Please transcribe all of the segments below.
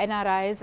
NRIs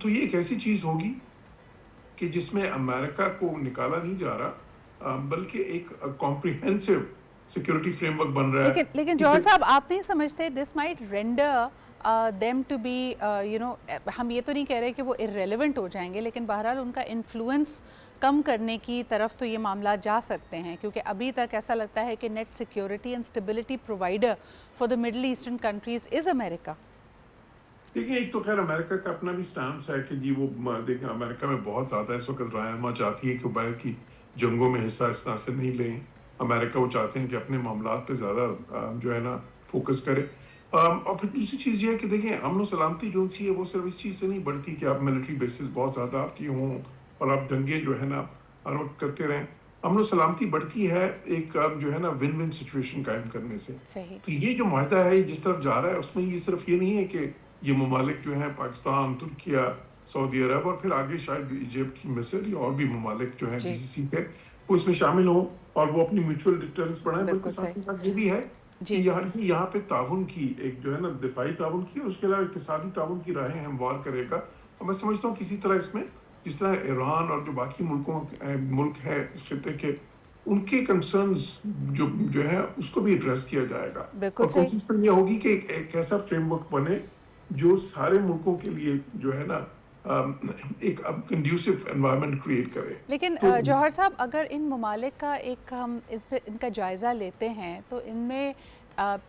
تو یہ ایک ایسی چیز ہوگی کہ جس میں امریکہ کو نکالا نہیں جا رہا، بلکہ ایک کمپریہنسو سیکورٹی فریم ورک بن رہا لیکن ہے۔ جوہر صاحب آپ نہیں سمجھتے this might render them to be ہم یہ تو نہیں کہہ رہے کہ وہ ارریلیونٹ ہو جائیں گے، لیکن بہرحال ان کا انفلوئنس کم کرنے کی طرف تو یہ معاملات جا سکتے ہیں، کیونکہ ابھی تک ایسا لگتا ہے کہ net security and stability provider for the middle eastern countries is America. دیکھیں ایک تو خیر امریکہ کا اپنا بھی سٹانس ہے کہ جی وہ دیکھیں امریکہ میں بہت زیادہ اس وقت رائے چاہتی ہے کہ باہر کی جنگوں میں حصہ اس طرح سے نہیں لیں۔ امریکہ وہ چاہتے ہیں کہ اپنے معاملات پہ زیادہ جو ہے نا فوکس کرے۔ اور پھر دوسری چیز یہ ہے کہ دیکھیں امن و سلامتی جو سی ہے وہ صرف اس چیز سے نہیں بڑھتی کہ آپ ملٹری بیسز بہت زیادہ آپ کی ہوں اور آپ دنگے جو ہے نا ہر وقت کرتے رہیں۔ امن و سلامتی بڑھتی ہے ایک جو ہے نا ون ون سچویشن قائم کرنے سے۔ صحیح۔ تو یہ جو معاہدہ ہے جس طرف جا رہا ہے اس میں یہ صرف یہ نہیں ہے کہ یہ ممالک جو ہیں پاکستان، ترکیہ، سعودی عرب اور پھر آگے شاید ایجپٹ، مصر یا اور بھی ممالک جو ہیں جی جی سی سی کے وہ اس میں شامل ہوں اور وہ اپنی میوچول ڈیٹرنس بڑھائیں، بلکہ بالکل ساتھ صحیح۔ ہی ساتھ یہ بھی ہے کہ جی یہاں پہ تعاون کی ایک جو ہے نا دفاعی تعاون کی اور اس کے علاوہ اقتصادی تعاون کی راہیں ہموار کرے گا۔ اور میں سمجھتا ہوں کسی طرح اس میں جس طرح ایران اور جو باقی ملک ہیں اس خطے کے ان کے کنسرنز جو ہے اس کو بھی ایڈریس کیا جائے گا بالکل اور صحیح۔ کوشش پر یہ ہوگی کہ ایک ایسا فریم ورک بنے جو سارے ملکوں کے لیے جو ہے نا ایک کنڈیوسو انوائرمنٹ کریٹ کرے۔ لیکن تو جوہر صاحب اگر ان ممالک کا ایک ہم ان کا جائزہ لیتے ہیں تو ان میں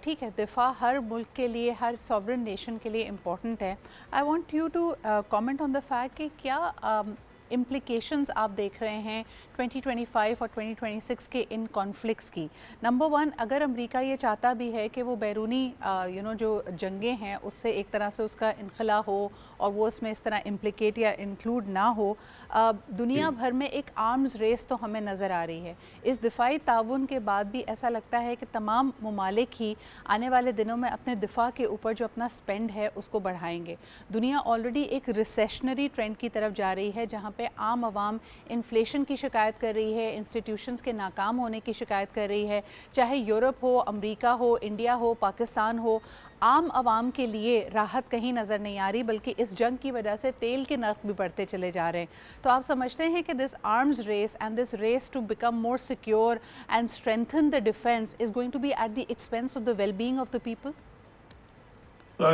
ٹھیک ہے دفاع ہر ملک کے لیے، ہر سوورن نیشن کے لیے امپورٹنٹ ہے۔ I want you to comment on the fact کہ کیا امپلیکیشنز آپ دیکھ رہے ہیں 2025 اور 2026 کے ان کانفلکٹس کی۔ نمبر ون، اگر امریکہ یہ چاہتا بھی ہے کہ وہ بیرونی جو جنگیں ہیں اس سے ایک طرح سے اس کا انخلا ہو اور وہ اس میں اس طرح امپلیکیٹ یا انکلوڈ نہ ہو، دنیا بھر میں ایک آرمز ریس تو ہمیں نظر آ رہی ہے۔ اس دفاعی تعاون کے بعد بھی ایسا لگتا ہے کہ تمام ممالک ہی آنے والے دنوں میں اپنے دفاع کے اوپر جو اپنا سپینڈ ہے اس کو بڑھائیں گے۔ دنیا آلریڈی ایک ریسیشنری ٹرینڈ کی طرف جا رہی ہے جہاں پہ عام عوام انفلیشن کی شکایت کر رہی ہے، انسٹیٹیوشنز کے ناکام ہونے کی شکایت کر رہی ہے، چاہے یورپ ہو، امریکہ ہو، انڈیا ہو، پاکستان ہو۔ عام عوام کے لیے راحت کہیں نظر نہیں آ رہی، بلکہ اس جنگ کی وجہ سے تیل کے نرخ بھی بڑھتے چلے جا رہے ہیں۔ تو آپ سمجھتے ہیں کہ this arms race and this race to become more secure and strengthen the defence is going to be at the expense of the well being of the people?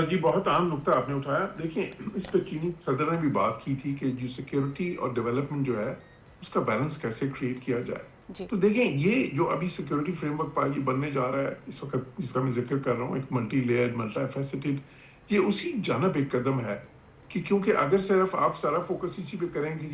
جی بہت عام نقطہ آپ نے اٹھایا۔ دیکھیں اس پہ چینی صدر نے بھی بات کی تھی کہ جو سیکیورٹی اور ڈیولپمنٹ جو ہے اس کا بیلنس کیسے کریٹ کیا جائے۔ جی تو دیکھیں یہ جو ابھی سیکیورٹی فریم ورک بننے جا رہا ہے اس وقت جس کا میں ذکر کر رہا ہوں، ایک ملٹی لیئرڈ ملٹی فیسٹڈ، یہ اسی جانب ایک قدم ہے کہ کیونکہ اگر صرف آپ سارا فوکس اسی پہ کریں کہ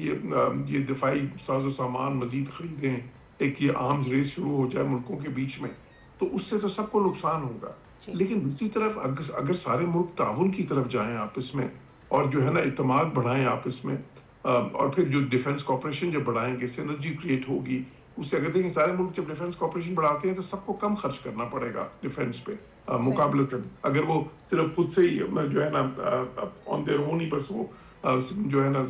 یہ دفاعی ساز و سامان مزید خریدیں، ایک یہ آرمز ریس شروع ہو جائے ملکوں کے بیچ میں، تو اس سے تو سب کو نقصان ہوگا۔ جی لیکن دوسری طرف اگر سارے ملک تعاون کی طرف جائیں آپس میں اور جو ہے نا اعتماد بڑھائیں آپس میں، اور پھر جو ڈیفنس کوآپریشن جب بڑھائیں گے سینرجی کریٹ ہوگی اس سے۔ اگر دیکھیں سارے ملک جب ڈیفنس کوآپریشن بڑھاتے ہیں تو سب کو کم خرچ کرنا پڑے گا ڈیفنس پہ صحیح۔ مقابلتاً اگر وہ صرف خود سے ہی جو ہے نا آن دیئر اون ہی بس وہ جو ہے نا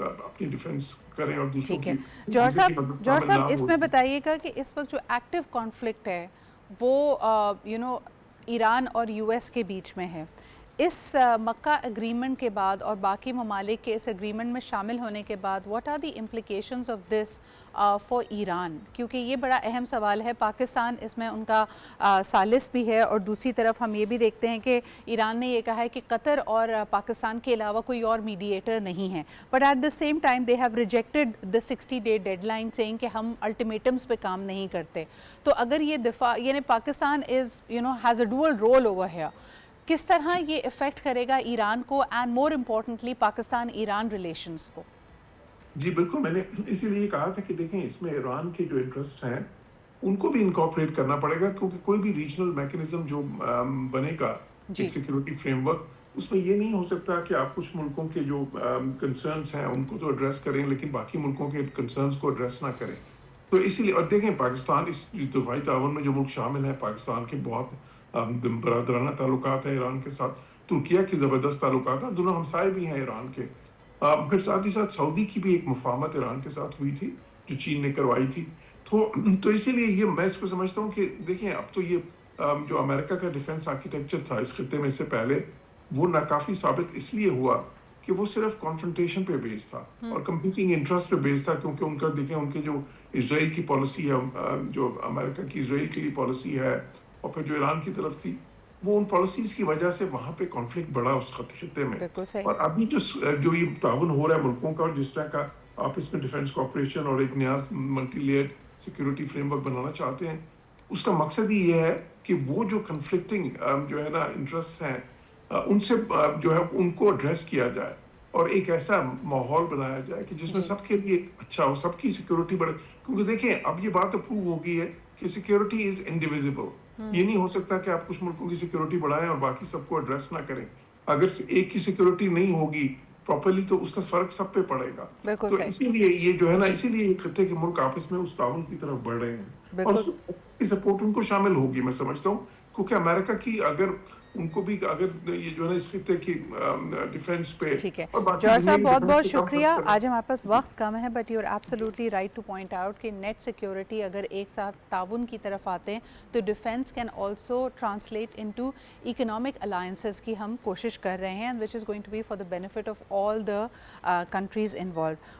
اپنی ڈیفنس کریں اور دوسروں ٹھیک ہے کی جوہر دوسرے کی مدد جوہر شامل نہ صاحب اس ہو میں اس میں۔ بتائیے گا کہ اس وقت جو ایکٹیو کانفلکٹ ہے وہ ایران اور یو ایس کے بیچ میں ہے۔ اس مکہ اگریمنٹ کے بعد اور باقی ممالک کے اس اگریمنٹ میں شامل ہونے کے بعد what are the implications of this for Iran? کیونکہ یہ بڑا اہم سوال ہے۔ پاکستان اس میں ان کا ثالث بھی ہے اور دوسری طرف ہم یہ بھی دیکھتے ہیں کہ ایران نے یہ کہا ہے کہ قطر اور پاکستان کے علاوہ کوئی اور میڈیٹر نہیں ہے، but at the same time they have rejected the 60 day deadline saying کہ ہم الٹیمیٹمس پہ کام نہیں کرتے۔ تو اگر یہ دفاع یعنی Pakistan is has a dual role over here, کس طرح یہ افیکٹ کرے گا ایران کو and more importantly Pakistan Iran relations کو؟ جی بالکل، میں نے اسی لیے کہا تھا کہ دیکھیں اس میں ایران کے جو انٹرسٹ ہیں ان کو بھی انکارپوریٹ کرنا پڑے گا، کیونکہ کوئی بھی ریجنل میکنزم جو بنے گا جی ایک سیکیورٹی فریم ورک، اس میں یہ نہیں ہو سکتا کہ آپ کچھ ملکوں کے جو کنسرنس ہیں ان کو تو ایڈریس کریں لیکن باقی ملکوں کے کنسرنس کو ایڈریس نہ کریں۔ تو اسی لیے اور دیکھیں پاکستان اس دفاعی تعاون میں جو ملک شامل ہیں، پاکستان کے بہت برادرانہ تعلقات ہیں ایران کے ساتھ، ترکیہ کے زبردست تعلقات ہیں، دونوں ہمسائے بھی ہیں ایران کے۔ پھر ساتھ ہی ساتھ سعودی کی بھی ایک مفاہمت ایران کے ساتھ ہوئی تھی جو چین نے کروائی تھی۔ تو اسی لیے یہ میں اس کو سمجھتا ہوں کہ دیکھیں اب تو یہ جو امریکہ کا ڈیفنس آرکیٹیکچر تھا اس خطے میں اس سے پہلے وہ ناکافی ثابت اس لیے ہوا کہ وہ صرف کانفرنٹیشن پہ بیس تھا اور کمپیٹنگ انٹرسٹ پہ بیس تھا، کیونکہ ان کا دیکھیں ان کے جو اسرائیل کی پالیسی ہے، جو امریکہ کی اسرائیل کے لیے پالیسی ہے، اور پھر جو ایران کی طرف تھی، وہ ان پالیسیز کی وجہ سے وہاں پہ کانفلکٹ بڑھا اس خطے میں. بالکل صحیح. اور ابھی جو یہ تعاون ہو رہا ہے ملکوں کا، اور جس طرح کا آپس میں ڈیفینس کوآپریشن اور ایک نیا multi layered security frame work بنانا چاہتے ہیں، اس کا مقصد ہی یہ ہے کہ وہ جو کنفلکٹنگ جو ہے نا انٹرسٹ ہیں، ان سے جو ہے ان کو ایڈریس کیا جائے اور ایک ایسا ماحول بنایا جائے کہ جس میں سب کے لیے اچھا ہو، سب کی سیکورٹی بڑھے. کیونکہ دیکھیں اب یہ بات اپروو ہو گئی ہے کہ سیکورٹی از انڈیویزیبل. یہ نہیں ہو سکتا کہ آپ کچھ ملکوں کی سیکورٹی بڑھائیں اور باقی سب کو ایڈریس نہ کریں. اگر ایک کی سیکورٹی نہیں ہوگی پراپرلی تو اس کا فرق سب پہ پڑے گا. تو اسی لیے یہ جو ہے نا، اسی لیے خطے کے ملک آپس میں اس تعاون کی طرف بڑھ رہے ہیں، اور اس سپورٹ ان کو شامل ہوگی میں سمجھتا ہوں، کیونکہ امریکہ کی اگر ان کو بھی اگر یہ جو ہے نا اس خطے کی ڈیفینس پہ. ٹھیک ہے جوہر صاحب، بہت بہت شکریہ. آج ہمارے پاس وقت کم ہے، but you are absolutely right to point out کہ نیٹ سیکورٹی اگر ایک ساتھ تعاون کی طرف آتے ہیں تو defence can also translate into economic alliances کی ہم کوشش کر رہے ہیں، which is going to be for the benefit of all the countries involved.